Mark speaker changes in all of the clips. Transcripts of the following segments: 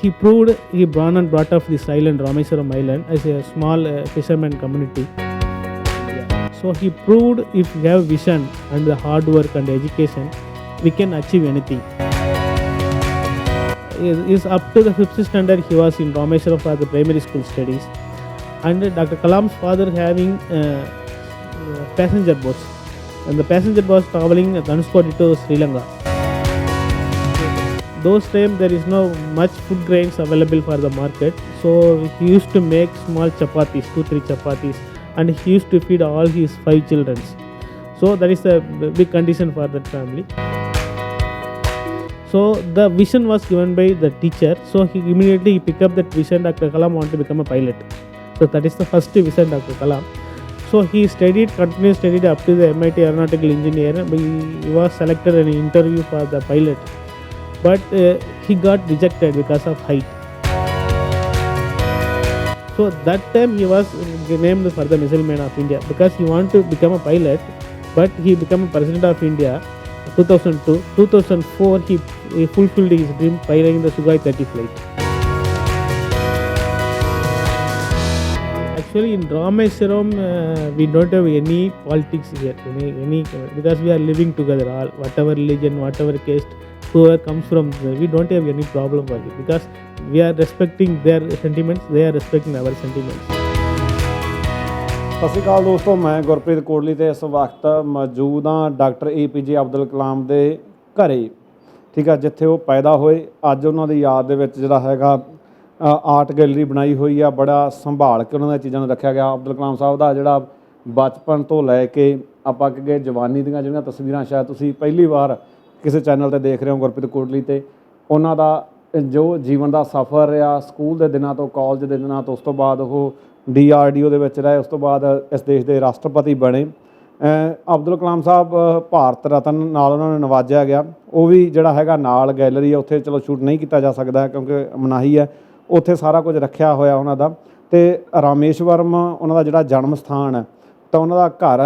Speaker 1: he proved he born and brought up this island, Rameswaram Island, as a small fisherman community. So he proved if we have vision and the hard work and education, we can achieve anything. Is up to the 5th standard he was in Rameswaram for the primary school studies, and Dr. Kalam's father having passenger boats, and the passenger was traveling Dhanushkodi to Sri Lanka. Those times there is no much food grains available for the market, so he used to make small chapatis, 2-3 chapatis, and he used to feed all his 5 children. So that is the big condition for that family. So the vision was given by the teacher, so he immediately picked up that vision. Dr. Kalam wanted to become a pilot, so that is the first vision Dr. Kalam. So he continued studied up to the MIT aeronautical engineer. He was selected in an interview for the pilot, but he got rejected because of height. So that time he was named for the Missile Man of India because he wanted to become a pilot, but he became a President of India 2002. 2004 he fulfilled his dream piloting the Sukhoi 30 flight. Actually, in Rameswaram, we don't have any politics here, any because we are living together. All whatever religion, whatever caste, whoever comes from, we don't have any problem for it because we are respecting their sentiments, they are respecting our sentiments.
Speaker 2: ਸਤਿ ਸ਼੍ਰੀ ਅਕਾਲ ਦੋਸਤੋ, ਮੈਂ ਗੁਰਪ੍ਰੀਤ ਕੋਟਲੀ ਤੇ ਇਸ ਵਕਤ ਮੌਜੂਦ ਹਾਂ doctor APJ Abdul Kalam ਦੇ ਘਰੇ, ਠੀਕ ਆ, ਜਿੱਥੇ ਉਹ ਪੈਦਾ ਹੋਏ। ਅੱਜ ਉਹਨਾਂ ਦੀ ਯਾਦ ਦੇ ਵਿੱਚ ਜਿਹੜਾ ਹੈਗਾ ਆਰਟ ਗੈਲਰੀ ਬਣਾਈ ਹੋਈ ਆ, ਬੜਾ ਸੰਭਾਲ ਕੇ ਉਹਨਾਂ ਦੀਆਂ ਚੀਜ਼ਾਂ ਨੂੰ ਰੱਖਿਆ ਗਿਆ। ਅਬਦੁਲ ਕਲਾਮ ਸਾਹਿਬ ਦਾ ਜਿਹੜਾ ਬਚਪਨ ਤੋਂ ਲੈ ਕੇ ਆਪਾਂ ਅੱਗੇ ਜਵਾਨੀ ਦੀਆਂ ਜਿਹੜੀਆਂ ਤਸਵੀਰਾਂ ਸ਼ਾਇਦ ਤੁਸੀਂ ਪਹਿਲੀ ਵਾਰ ਕਿਸੇ ਚੈਨਲ ਤੇ ਦੇਖ ਰਹੇ ਹੋ ਗੁਰਪ੍ਰੀਤ ਕੋਟਲੀ ਤੇ, ਉਹਨਾਂ ਦਾ ਜੋ ਜੀਵਨ ਦਾ ਸਫ਼ਰ ਰਿਹਾ ਸਕੂਲ ਦੇ ਦਿਨਾਂ ਤੋਂ, ਕਾਲਜ ਦੇ ਦਿਨਾਂ ਤੋਂ, ਉਸ ਤੋਂ ਬਾਅਦ ਉਹ DRDO ਦੇ ਵਿੱਚ ਰਹੇ, ਉਸ ਤੋਂ ਬਾਅਦ ਇਸ ਦੇਸ਼ ਦੇ ਰਾਸ਼ਟਰਪਤੀ ਬਣੇ। ਅਬਦੁਲ ਕਲਾਮ ਸਾਹਿਬ ਭਾਰਤ ਰਤਨ ਨਾਲ ਉਹਨਾਂ ਨੂੰ ਨਵਾਜਿਆ ਗਿਆ। ਉਹ ਵੀ ਜਿਹੜਾ ਹੈਗਾ ਨਾਲ ਗੈਲਰੀ ਹੈ, ਉੱਥੇ ਚਲੋ ਸ਼ੂਟ ਨਹੀਂ ਕੀਤਾ ਜਾ ਸਕਦਾ ਕਿਉਂਕਿ ਮਨਾਹੀ ਹੈ, ਉੱਥੇ ਸਾਰਾ ਕੁਝ ਰੱਖਿਆ ਹੋਇਆ ਉਹਨਾਂ ਦਾ। ਅਤੇ ਰਾਮੇਸ਼ਵਰਮ ਉਹਨਾਂ ਦਾ ਜਿਹੜਾ ਜਨਮ ਸਥਾਨ ਹੈ, ਤਾਂ ਉਹਨਾਂ ਦਾ ਘਰ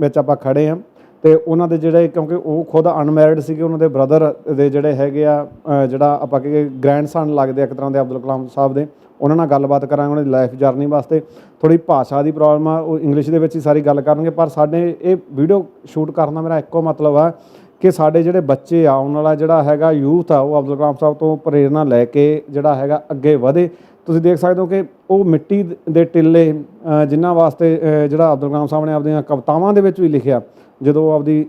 Speaker 2: ਵਿੱਚ ਆਪਾਂ ਖੜ੍ਹੇ ਹਾਂ। ਅਤੇ ਉਹਨਾਂ ਦੇ ਜਿਹੜੇ, ਕਿਉਂਕਿ ਉਹ ਖੁਦ ਅਨਮੈਰਿਡ ਸੀਗੇ, ਉਹਨਾਂ ਦੇ ਬ੍ਰਦਰ ਦੇ ਜਿਹੜੇ ਹੈਗੇ ਆ, ਜਿਹੜਾ ਆਪਾਂ ਕਹੀਏ ਗ੍ਰੈਂਡ ਸਨ ਲੱਗਦੇ ਇੱਕ ਤਰ੍ਹਾਂ ਦੇ ਅਬਦੁਲ ਕਲਾਮ ਸਾਹਿਬ ਦੇ, ਉਹਨਾਂ ਨਾਲ ਗੱਲਬਾਤ ਕਰਾਂਗੇ। ਉਹਨਾਂ ਦੀ ਲਾਈਫ ਜਰਨੀ ਵਾਸਤੇ ਥੋੜ੍ਹੀ ਭਾਸ਼ਾ ਦੀ ਪ੍ਰੋਬਲਮ ਆ, ਉਹ ਇੰਗਲਿਸ਼ ਦੇ ਵਿੱਚ ਹੀ ਸਾਰੀ ਗੱਲ ਕਰਨਗੇ, ਪਰ ਸਾਡੇ ਇਹ ਵੀਡੀਓ ਸ਼ੂਟ ਕਰਨ ਦਾ ਮੇਰਾ ਇੱਕੋ ਮਤਲਬ ਆ ਕਿ ਸਾਡੇ ਜਿਹੜੇ ਬੱਚੇ ਆ, ਆਉਣ ਵਾਲਾ ਜਿਹੜਾ ਹੈਗਾ ਯੂਥ ਆ, ਉਹ ਅਬਦੁਲ ਕਲਾਮ ਸਾਹਿਬ ਤੋਂ ਪ੍ਰੇਰਨਾ ਲੈ ਕੇ ਜਿਹੜਾ ਹੈਗਾ ਅੱਗੇ ਵਧੇ। ਤੁਸੀਂ ਦੇਖ ਸਕਦੇ ਹੋ ਕਿ ਉਹ ਮਿੱਟੀ ਦੇ ਟਿੱਲੇ ਜਿਨ੍ਹਾਂ ਵਾਸਤੇ ਜਿਹੜਾ ਅਬਦੁਲ ਕਲਾਮ ਸਾਹਿਬ ਨੇ ਆਪਦੀਆਂ ਕਵਿਤਾਵਾਂ ਦੇ ਵਿੱਚ ਵੀ ਲਿਖਿਆ, ਜਦੋਂ ਆਪਦੀ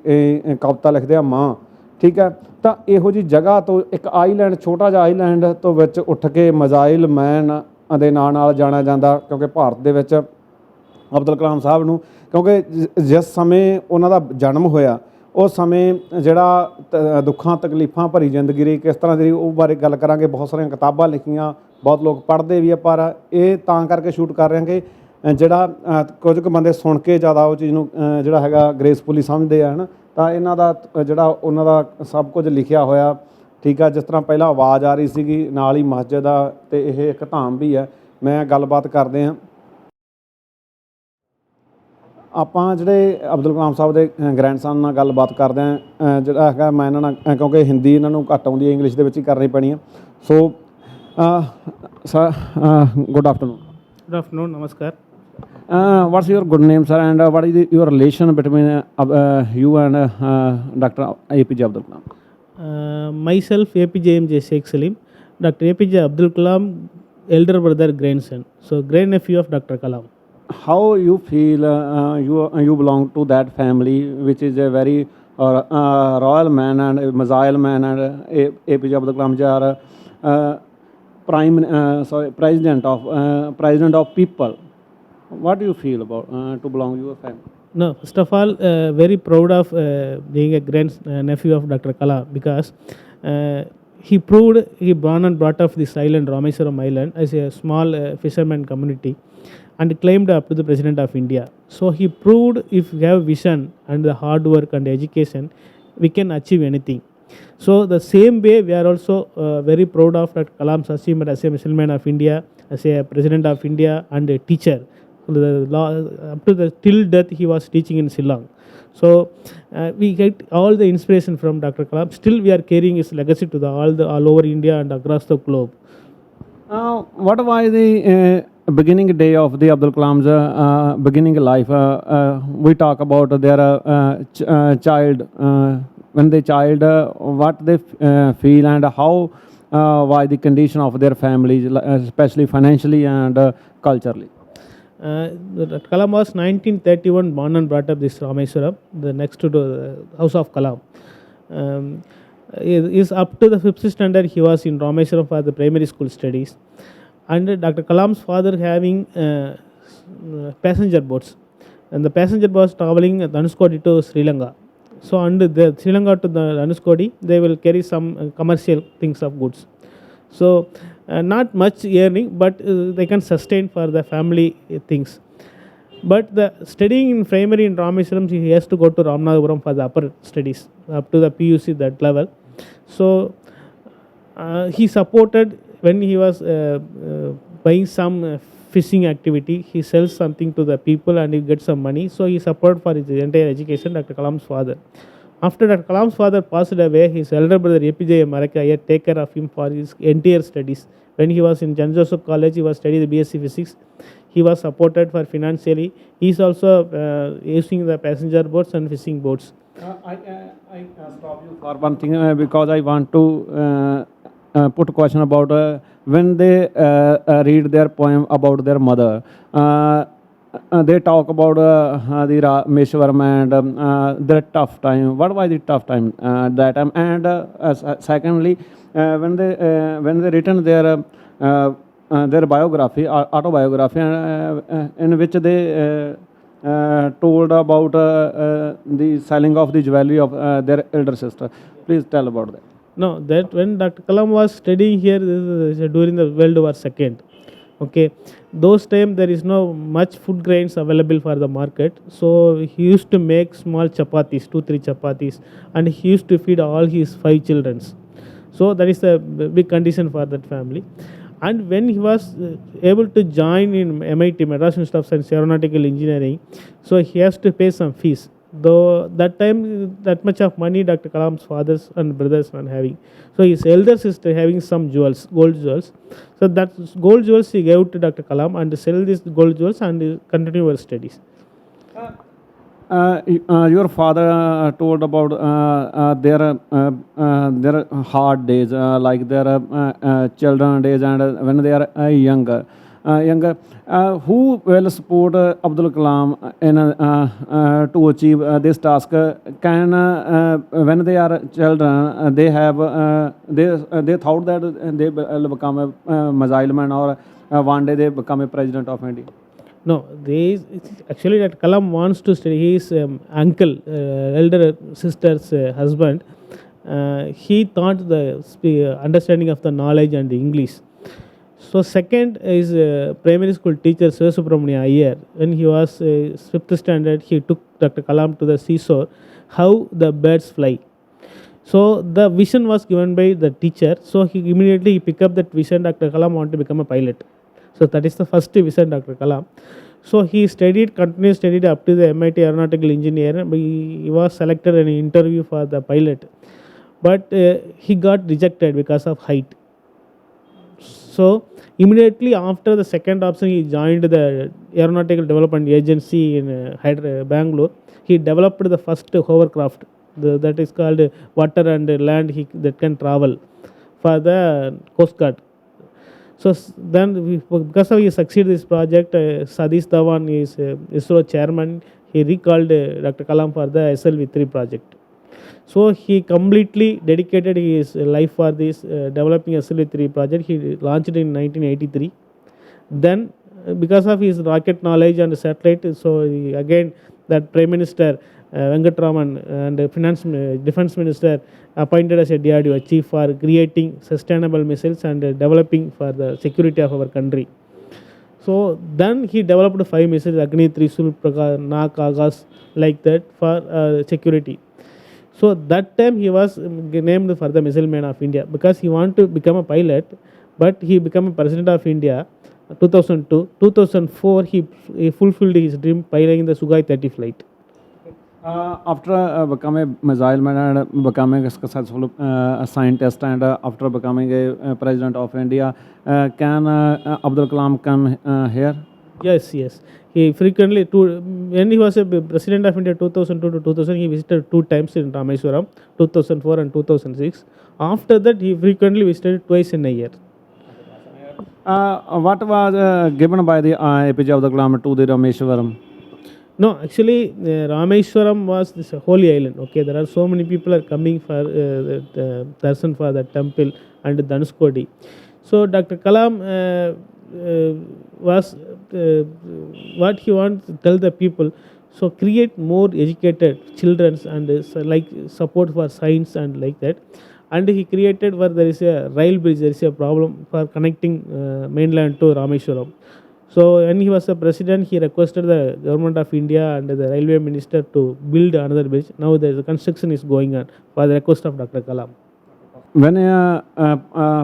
Speaker 2: ਕਵਿਤਾ ਲਿਖਦੇ ਆ ਮਾਂ, ਠੀਕ ਹੈ, ਤਾਂ ਇਹੋ ਜਿਹੀ ਜਗ੍ਹਾ ਤੋਂ ਇੱਕ ਆਈਲੈਂਡ, ਛੋਟਾ ਜਿਹਾ ਆਈਲੈਂਡ ਤੋਂ ਵਿੱਚ ਉੱਠ ਕੇ ਮਿਜ਼ਾਈਲ ਮੈਨ ਦੇ ਨਾਂ ਨਾਲ ਜਾਣਿਆ ਜਾਂਦਾ, ਕਿਉਂਕਿ ਭਾਰਤ ਦੇ ਵਿੱਚ ਅਬਦੁਲ ਕਲਾਮ ਸਾਹਿਬ ਨੂੰ, ਕਿਉਂਕਿ ਜਿਸ ਸਮੇਂ ਉਹਨਾਂ ਦਾ ਜਨਮ ਹੋਇਆ ਉਸ ਸਮੇਂ ਜਿਹੜਾ ਦੁੱਖਾਂ ਤਕਲੀਫਾਂ ਭਰੀ ਜ਼ਿੰਦਗੀ ਰਹੀ, ਕਿਸ ਤਰ੍ਹਾਂ ਦੀ, ਉਹ ਬਾਰੇ ਗੱਲ ਕਰਾਂਗੇ। ਬਹੁਤ ਸਾਰੀਆਂ ਕਿਤਾਬਾਂ ਲਿਖੀਆਂ, ਬਹੁਤ ਲੋਕ ਪੜ੍ਹਦੇ ਵੀ ਆ, ਪਰ ਇਹ ਤਾਂ ਕਰਕੇ ਸ਼ੂਟ ਕਰ ਰਹੇ ਹਾਂ ਕਿ ਜਿਹੜਾ ਕੁਝ ਕੁ ਬੰਦੇ ਸੁਣ ਕੇ ਜ਼ਿਆਦਾ ਉਹ ਚੀਜ਼ ਨੂੰ ਜਿਹੜਾ ਹੈਗਾ ਗ੍ਰੇਸਫੁਲੀ ਸਮਝਦੇ ਆ, ਹੈ ਨਾ। ਤਾਂ ਇਹਨਾਂ ਦਾ ਜਿਹੜਾ ਉਹਨਾਂ ਦਾ ਸਭ ਕੁਝ ਲਿਖਿਆ ਹੋਇਆ, ਠੀਕ ਆ। ਜਿਸ ਤਰ੍ਹਾਂ ਪਹਿਲਾਂ ਆਵਾਜ਼ ਆ ਰਹੀ ਸੀਗੀ, ਨਾਲ ਹੀ ਮਸਜਿਦ ਆ, ਅਤੇ ਇਹ ਇੱਕ ਧਾਮ ਵੀ ਹੈ। ਮੈਂ ਗੱਲਬਾਤ ਕਰਦੇ ਹਾਂ, ਆਪਾਂ ਜਿਹੜੇ ਅਬਦੁਲ ਕਲਾਮ ਸਾਹਿਬ ਦੇ ਗ੍ਰੈਂਡਸਨ ਨਾਲ ਗੱਲਬਾਤ ਕਰਦੇ ਹਾਂ। ਜਿਹੜਾ ਹੈਗਾ ਮੈਂ ਇਹਨਾਂ ਨਾਲ, ਕਿਉਂਕਿ ਹਿੰਦੀ ਇਹਨਾਂ ਨੂੰ ਘੱਟ ਆਉਂਦੀ ਹੈ, ਇੰਗਲਿਸ਼ ਦੇ ਵਿੱਚ ਹੀ ਕਰਨੀ ਪੈਣੀ ਹੈ। So sir, good afternoon.
Speaker 1: Good afternoon, namaskar.
Speaker 2: What's your good name, sir, and what is your relation between you and Dr. APJ Abdul Kalam?
Speaker 1: Myself APJ Sheikh Salim, Dr. APJ Abdul Kalam, elder brother, grandson, so grandnephew of Dr. Kalam.
Speaker 2: How you feel you belong to that family, which is a very royal man and a missile man, and APJ Abdul Kalam ji are president of people. What do you feel about to belong to your family?
Speaker 1: No, first of all, very proud of being a grand nephew of Dr. Kalam because he proved he born and brought up this island, Rameswaram Island, as a small fisherman community, and claimed up to the President of India. So he proved if we have vision and the hard work and education, we can achieve anything. So the same way we are also very proud of Dr. Kalam's achievement as a Missile Man of India, as a President of India, and a teacher. Up to the till death he was teaching in Shillong. So we get all the inspiration from Dr. Kalam. Still, we are carrying his legacy to the all over India and across the globe.
Speaker 2: What was the beginning day of the Abdul Kalam's beginning life? We talk about their child, when they child, what they feel and how was the condition of their families, especially financially and culturally.
Speaker 1: Kalam was 1931 born and brought up this Rameswaram, the next to the house of Kalam. Is up to the 5th standard he was in Rameswaram for the primary school studies, and Dr. Kalam's father having passenger boats, and the passenger was traveling Dhanushkodi to Sri Lanka. So under the Sri Lanka to the Dhanushkodi, they will carry some commercial things of goods. So not much earning, but they can sustain for the family things. But the studying in primary in Rameswaram, he has to go to Ramanathapuram for the upper studies up to the PUC that level. So he supported when he was buying some fishing activity. He sells something to the people and he gets some money. So he supported for his entire education Dr. Kalam's father. After Dr. Kalam's father passed away, his elder brother APJ Marakaya take care of him for his entire studies. When he was in Jan Joseph College, he was studying the BSc Physics. He was supported for financially. He is also using the passenger boats and fishing boats.
Speaker 2: I stop you for one thing because I want to put a question about when they read their poem about their mother. They talk about the Rameshwaram and their tough time. What was the tough time that time? And secondly, when they written their biography, autobiography, in which they told about the selling of the jewelry of their elder sister. Please tell about that.
Speaker 1: No, that when Dr. Kalam was studying here during the World War II, okay, those time there is no much food grains available for the market, so he used to make small chapatis, 2-3 chapatis, and he used to feed all his 5 children. So that is a big condition for that family. And when he was able to join in MIT, Madras Institute of Science Aeronautical Engineering, so he has to pay some fees. Though that time that much of money Dr. Kalam's fathers and brothers were having. So his elder sister having some jewels, gold jewels. So that gold jewels he gave to Dr. Kalam and sell these gold jewels and continue her studies.
Speaker 2: Your father told about their hard days, like their children days, and when they are younger. Who will support Abdul Kalam in to achieve this task? Can when they are children, they have they thought that they will become a missile man, or one day they become a president of India.
Speaker 1: No, actually that Kalam wants to study. His uncle, elder sister's husband, he thought the understanding of the knowledge and the English. So second is primary school teacher Sir Subramania Iyer. When he was 5th standard, he took Dr. Kalam to the seashore, how the birds fly. So the vision was given by the teacher. So he immediately picked up that vision. Dr. Kalam wanted to become a pilot. So that is the first vision Dr. Kalam. So he continued studied up to the MIT Aeronautical Engineer. He was selected in an interview for the pilot, but he got rejected because of height. So immediately after the second option, he joined the Aeronautical Development Agency in Bangalore. He developed the first hovercraft that is called water and land that can travel for the Coast Guard. So then because of he succeeded this project, Satish Dhawan is ISRO chairman. He recalled Dr. Kalam for the SLV-3 project. So he completely dedicated his life for this developing SLV-3 project. He launched it in 1983. Then because of his rocket knowledge and satellite, so again that Prime Minister Venkatraman and Defense Minister appointed as a DRDO chief for creating sustainable missiles and developing for the security of our country. So then he developed 5 missiles, Agni, Trisul, Nak, Agas, like that for security. So that time he was named for the Missile Man of India because he wanted to become a pilot, but he became a President of India 2002. 2004 he fulfilled his dream piloting the Sukhoi 30 flight.
Speaker 2: After becoming a missile man and becoming a successful scientist, and after becoming a president of India, can Abdul Kalam come here?
Speaker 1: Yes, yes. He frequently, when he was a president of India 2002 to 2000, he visited two times in Rameswaram, 2004 and 2006. After that, he frequently visited twice in a year.
Speaker 2: What was given by the APJ Abdul Kalam to the Rameshwaram?
Speaker 1: No, actually, Rameshwaram was this holy island. Okay, there are so many people are coming for the darshan for the temple and Dhanushkodi. So Dr. Kalam was what he wants to tell the people. So create more educated children and like support for science and like that. And he created where there is a rail bridge. There is a problem for connecting mainland to Rameshwaram. So when he was a president, he requested the government of India and the railway minister to build another bridge. Now the construction is going on for the request of Dr. Kalam.
Speaker 2: When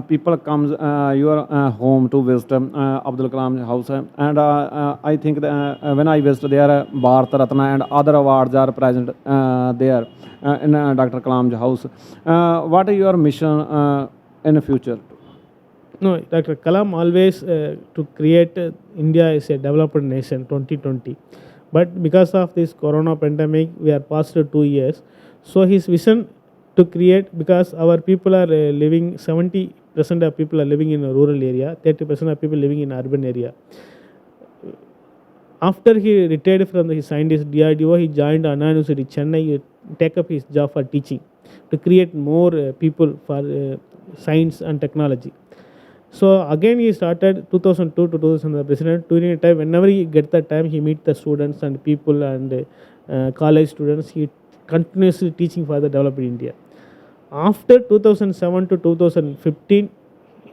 Speaker 2: people comes your home to visit Abdul Kalam's house, and I think that, when I visit there, Bharat Ratna and other awards are present there in Dr. Kalam's house. What is your mission in the future?
Speaker 1: No, Dr. Kalam always to create India as a developed nation 2020. But because of this corona pandemic, we are past 2 years. So his vision to create, because our people are living, 70% of people are living in a rural area, 30% of people living in urban area. After he retired from his scientist DRDO, he joined Anna University Chennai to take up his job for teaching, to create more people for science and technology. So again he started 2002 to 2000 the president. During the time, whenever he get the time, he meet the students and people and college students. He continuously teaching for the developed India. After 2007 to 2015,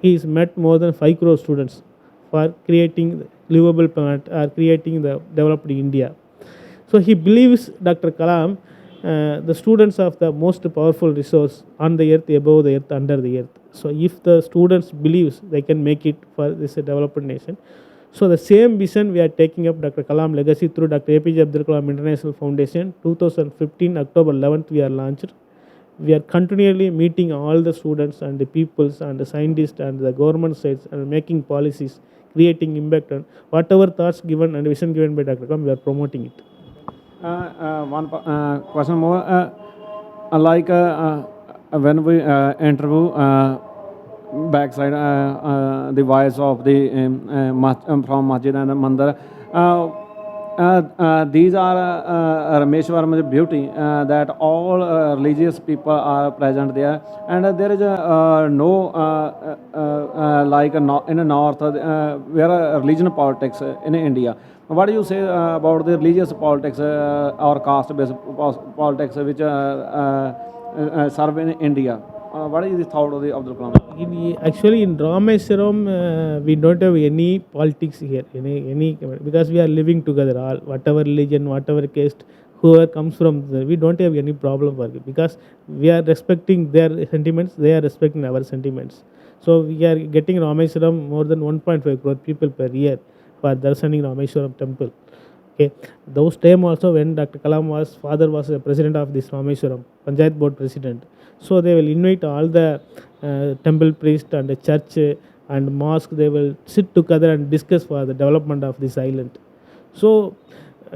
Speaker 1: he's met more than 5 crore students for creating livable planet or creating the developed India. So he believes, Dr. Kalam, the students are the most powerful resource on the earth, above the earth, under the earth. So if the students believes, they can make it for this developed nation. So the same vision we are taking up Dr. Kalam legacy through Dr. APJ Abdul Kalam International Foundation. 2015 October 11th we are launched. We are continually meeting all the students and the peoples and the scientists and the government sides and making policies, creating impact, and whatever thoughts given and vision given by Dr. Kalam, we are promoting it.
Speaker 2: One question more. Like when we interview backside the voice of the from Masjid and Mandir, these are Rameshwaram's beauty, that all religious people are present there, and there is no like in the north where religion politics in India. What do you say about the religious politics or caste-based politics which serve in India? What is the thought of the Abdul Kalam?
Speaker 1: Actually, in Rameshwaram, we don't have any politics here, any because we are living together. All whatever religion, whatever caste, whoever comes from, we don't have any problem for it, because we are respecting their sentiments, they are respecting our sentiments. So we are getting Rameshwaram more than 1.5 crore people per year for darshaning Rameshwaram temple. Okay, those time also when Dr. Kalam father was the president of this Rameshwaram Panchayat board president. So they will invite all the temple priest and the church and mosque. They will sit together and discuss for the development of this island. So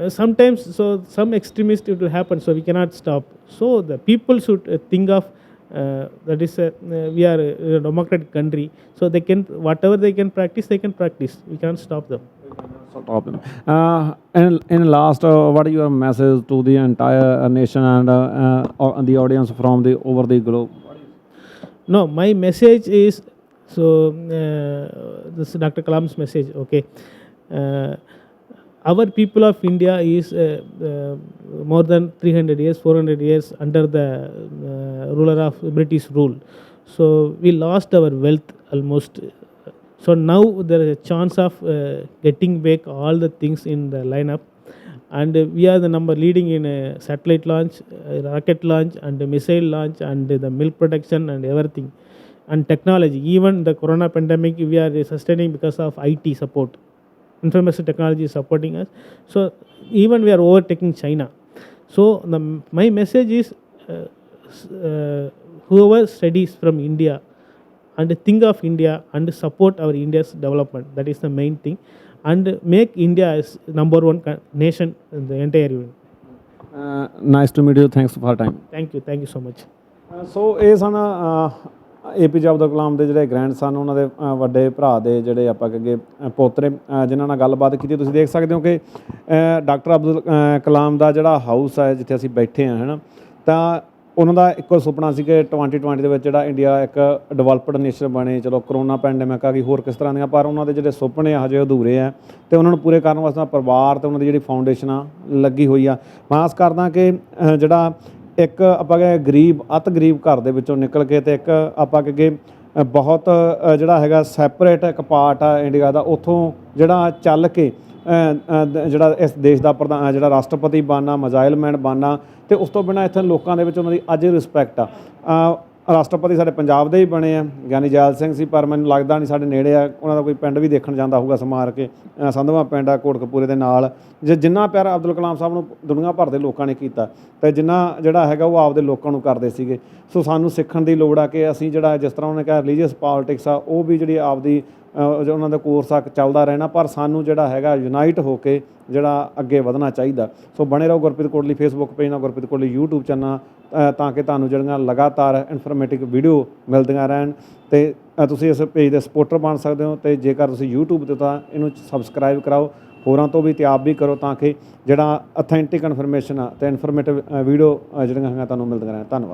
Speaker 1: sometimes, so some extremist it will happen. So we cannot stop. So the people should think of that is we are a democratic country. So they can, whatever they can practice, they can practice. We can't stop them.
Speaker 2: Stop them. And in last, what is your message to the entire nation and the audience from the over the globe?
Speaker 1: No, my message is, so this is Dr. Kalam's message. Okay, our people of India is more than 300 years, 400 years under the ruler of British rule. So we lost our wealth almost. So now there is a chance of getting back all the things in the lineup, and we are the number leading in satellite launch, rocket launch, and missile launch, and the milk production and everything, and technology. Even the corona pandemic, we are sustaining because of IT support. Information technology is supporting us. So even we are overtaking China. So my message is whoever studies from India and think of India and support our India's development, that is the main thing, and make India as number one nation in the entire union.
Speaker 2: Nice to meet you, thanks for time.
Speaker 1: Thank you so much.
Speaker 2: So ਇਹ ਸਨ APJ Abdul Kalam ਦੇ ਜਿਹੜੇ grand ਸਨ, ਉਹਨਾਂ ਦੇ ਵੱਡੇ ਭਰਾ ਦੇ ਜਿਹੜੇ ਆਪਾਂ ਕਹੀਏ ਪੋਤਰੇ, ਜਿਨ੍ਹਾਂ ਨਾਲ ਗੱਲਬਾਤ ਕੀਤੀ। ਤੁਸੀਂ ਦੇਖ ਸਕਦੇ ਹੋ ਕਿ ਡਾਕਟਰ ਅਬਦੁਲ ਕਲਾਮ ਦਾ ਜਿਹੜਾ ਹਾਊਸ ਹੈ ਜਿੱਥੇ ਅਸੀਂ ਬੈਠੇ ਹਾਂ, ਹੈ ਨਾ, ਤਾਂ ਉਹਨਾਂ ਦਾ ਇੱਕੋ ਸੁਪਨਾ ਸੀ ਕਿ 2020 ਦੇ ਵਿੱਚ ਜਿਹੜਾ ਇੰਡੀਆ ਇੱਕ ਡਿਵੈਲਪਡ ਨੇਸ਼ਨ ਬਣੇ। ਚਲੋ ਕਰੋਨਾ ਪੈਂਡੈਮਿਕ ਆ ਗਈ, ਹੋਰ ਕਿਸ ਤਰ੍ਹਾਂ ਦੀਆਂ, ਪਰ ਉਹਨਾਂ ਦੇ ਜਿਹੜੇ ਸੁਪਨੇ ਹਜੇ ਅਧੂਰੇ ਆ ਅਤੇ ਉਹਨਾਂ ਨੂੰ ਪੂਰੇ ਕਰਨ ਵਾਸਤੇ ਪਰਿਵਾਰ ਅਤੇ ਉਹਨਾਂ ਦੀ ਜਿਹੜੀ ਫਾਊਂਡੇਸ਼ਨ ਆ ਲੱਗੀ ਹੋਈ ਆ। ਮੈਂ ਆਸ ਕਰਦਾ ਕਿ ਜਿਹੜਾ ਇੱਕ ਆਪਾਂ ਕਹੀਏ ਗਰੀਬ, ਅਤ ਗਰੀਬ ਘਰ ਦੇ ਵਿੱਚੋਂ ਨਿਕਲ ਕੇ ਅਤੇ ਇੱਕ ਆਪਾਂ ਕਹੀਏ ਬਹੁਤ ਜਿਹੜਾ ਹੈਗਾ ਸੈਪਰੇਟ ਇੱਕ ਪਾਰਟ ਆ ਇੰਡੀਆ ਦਾ, ਉੱਥੋਂ ਜਿਹੜਾ ਚੱਲ ਕੇ ਜਿਹੜਾ ਇਸ ਦੇਸ਼ ਦਾ ਪ੍ਰਧਾਨ, ਜਿਹੜਾ ਰਾਸ਼ਟਰਪਤੀ ਬਣਨਾ, ਮਿਜ਼ਾਈਲ ਮੈਨ ਬਣਨਾ, ਅਤੇ ਉਸ ਤੋਂ ਬਿਨਾਂ ਇੱਥੇ ਲੋਕਾਂ ਦੇ ਵਿੱਚ ਉਹਨਾਂ ਦੀ ਅੱਜ ਰਿਸਪੈਕਟ ਆ। ਰਾਸ਼ਟਰਪਤੀ ਸਾਡੇ ਪੰਜਾਬ ਦੇ ਹੀ ਬਣੇ ਆ, ਗਿਆਨੀ ਜੈਲ ਸਿੰਘ ਸੀ, ਪਰ ਮੈਨੂੰ ਲੱਗਦਾ ਨਹੀਂ ਸਾਡੇ ਨੇੜੇ ਆ, ਉਹਨਾਂ ਦਾ ਕੋਈ ਪਿੰਡ ਵੀ ਦੇਖਣ ਜਾਂਦਾ ਹੋਊਗਾ ਸਮਾਰ ਕੇ, ਸੰਧਵਾਂ ਪਿੰਡ ਆ ਕੋਟਕਪੂਰੇ ਦੇ ਨਾਲ। ਜਿੰਨਾ ਪਿਆਰ ਅਬਦੁਲ ਕਲਾਮ ਸਾਹਿਬ ਨੂੰ ਦੁਨੀਆ ਭਰ ਦੇ ਲੋਕਾਂ ਨੇ ਕੀਤਾ, ਅਤੇ ਜਿੰਨਾ ਜਿਹੜਾ ਹੈਗਾ ਉਹ ਆਪਦੇ ਲੋਕਾਂ ਨੂੰ ਕਰਦੇ ਸੀਗੇ। ਸੋ ਸਾਨੂੰ ਸਿੱਖਣ ਦੀ ਲੋੜ ਆ ਕਿ ਅਸੀਂ ਜਿਹੜਾ ਜਿਸ ਤਰ੍ਹਾਂ ਉਹਨੇ ਕਿਹਾ ਰਿਲੀਜੀਅਸ ਪੋਲੀਟਿਕਸ ਆ, ਉਹ ਵੀ ਜਿਹੜੀ ਆਪਦੀ ਉਹਨਾਂ ਦਾ ਕੋਰਸ ਆ ਚੱਲਦਾ ਰਹਿਣਾ, ਪਰ ਸਾਨੂੰ ਜਿਹੜਾ ਹੈਗਾ ਯੂਨਾਈਟ ਹੋ ਕੇ ਜਿਹੜਾ ਅੱਗੇ ਵਧਣਾ ਚਾਹੀਦਾ। ਸੋ ਬਣੇ ਰਹੋ ਗੁਰਪ੍ਰੀਤ ਕੋਟਲੀ ਫੇਸਬੁੱਕ ਪੇਜ ਨਾਲ, ਗੁਰਪ੍ਰੀਤ ਕੋਟਲੀ YouTube ਚੈਨਲ, ਤਾਂ ਕਿ ਤੁਹਾਨੂੰ ਜਿਹੜੀਆਂ ਲਗਾਤਾਰ ਇਨਫੋਰਮੇਟਿਵ ਵੀਡੀਓ ਮਿਲਦੀਆਂ ਰਹਿਣ, ਅਤੇ ਤੁਸੀਂ ਇਸ ਪੇਜ ਦੇ ਸਪੋਰਟਰ ਬਣ ਸਕਦੇ ਹੋ। ਅਤੇ ਜੇਕਰ ਤੁਸੀਂ YouTube 'ਤੇ ਤਾਂ ਇਹਨੂੰ ਸਬਸਕ੍ਰਾਈਬ ਕਰਾਓ, ਹੋਰਾਂ ਤੋਂ ਵੀ, ਅਤੇ ਆਪ ਵੀ ਕਰੋ, ਤਾਂ ਕਿ ਜਿਹੜਾ ਅਥੈਂਟਿਕ ਇਨਫੋਰਮੇਸ਼ਨ ਆ ਅਤੇ ਇਨਫੋਰਮੇਟਿਵ ਵੀਡੀਓ ਜਿਹੜੀਆਂ ਹੈਗੀਆਂ ਤੁਹਾਨੂੰ ਮਿਲਦੀਆਂ ਰਹਿਣ। ਧੰਨਵਾਦ।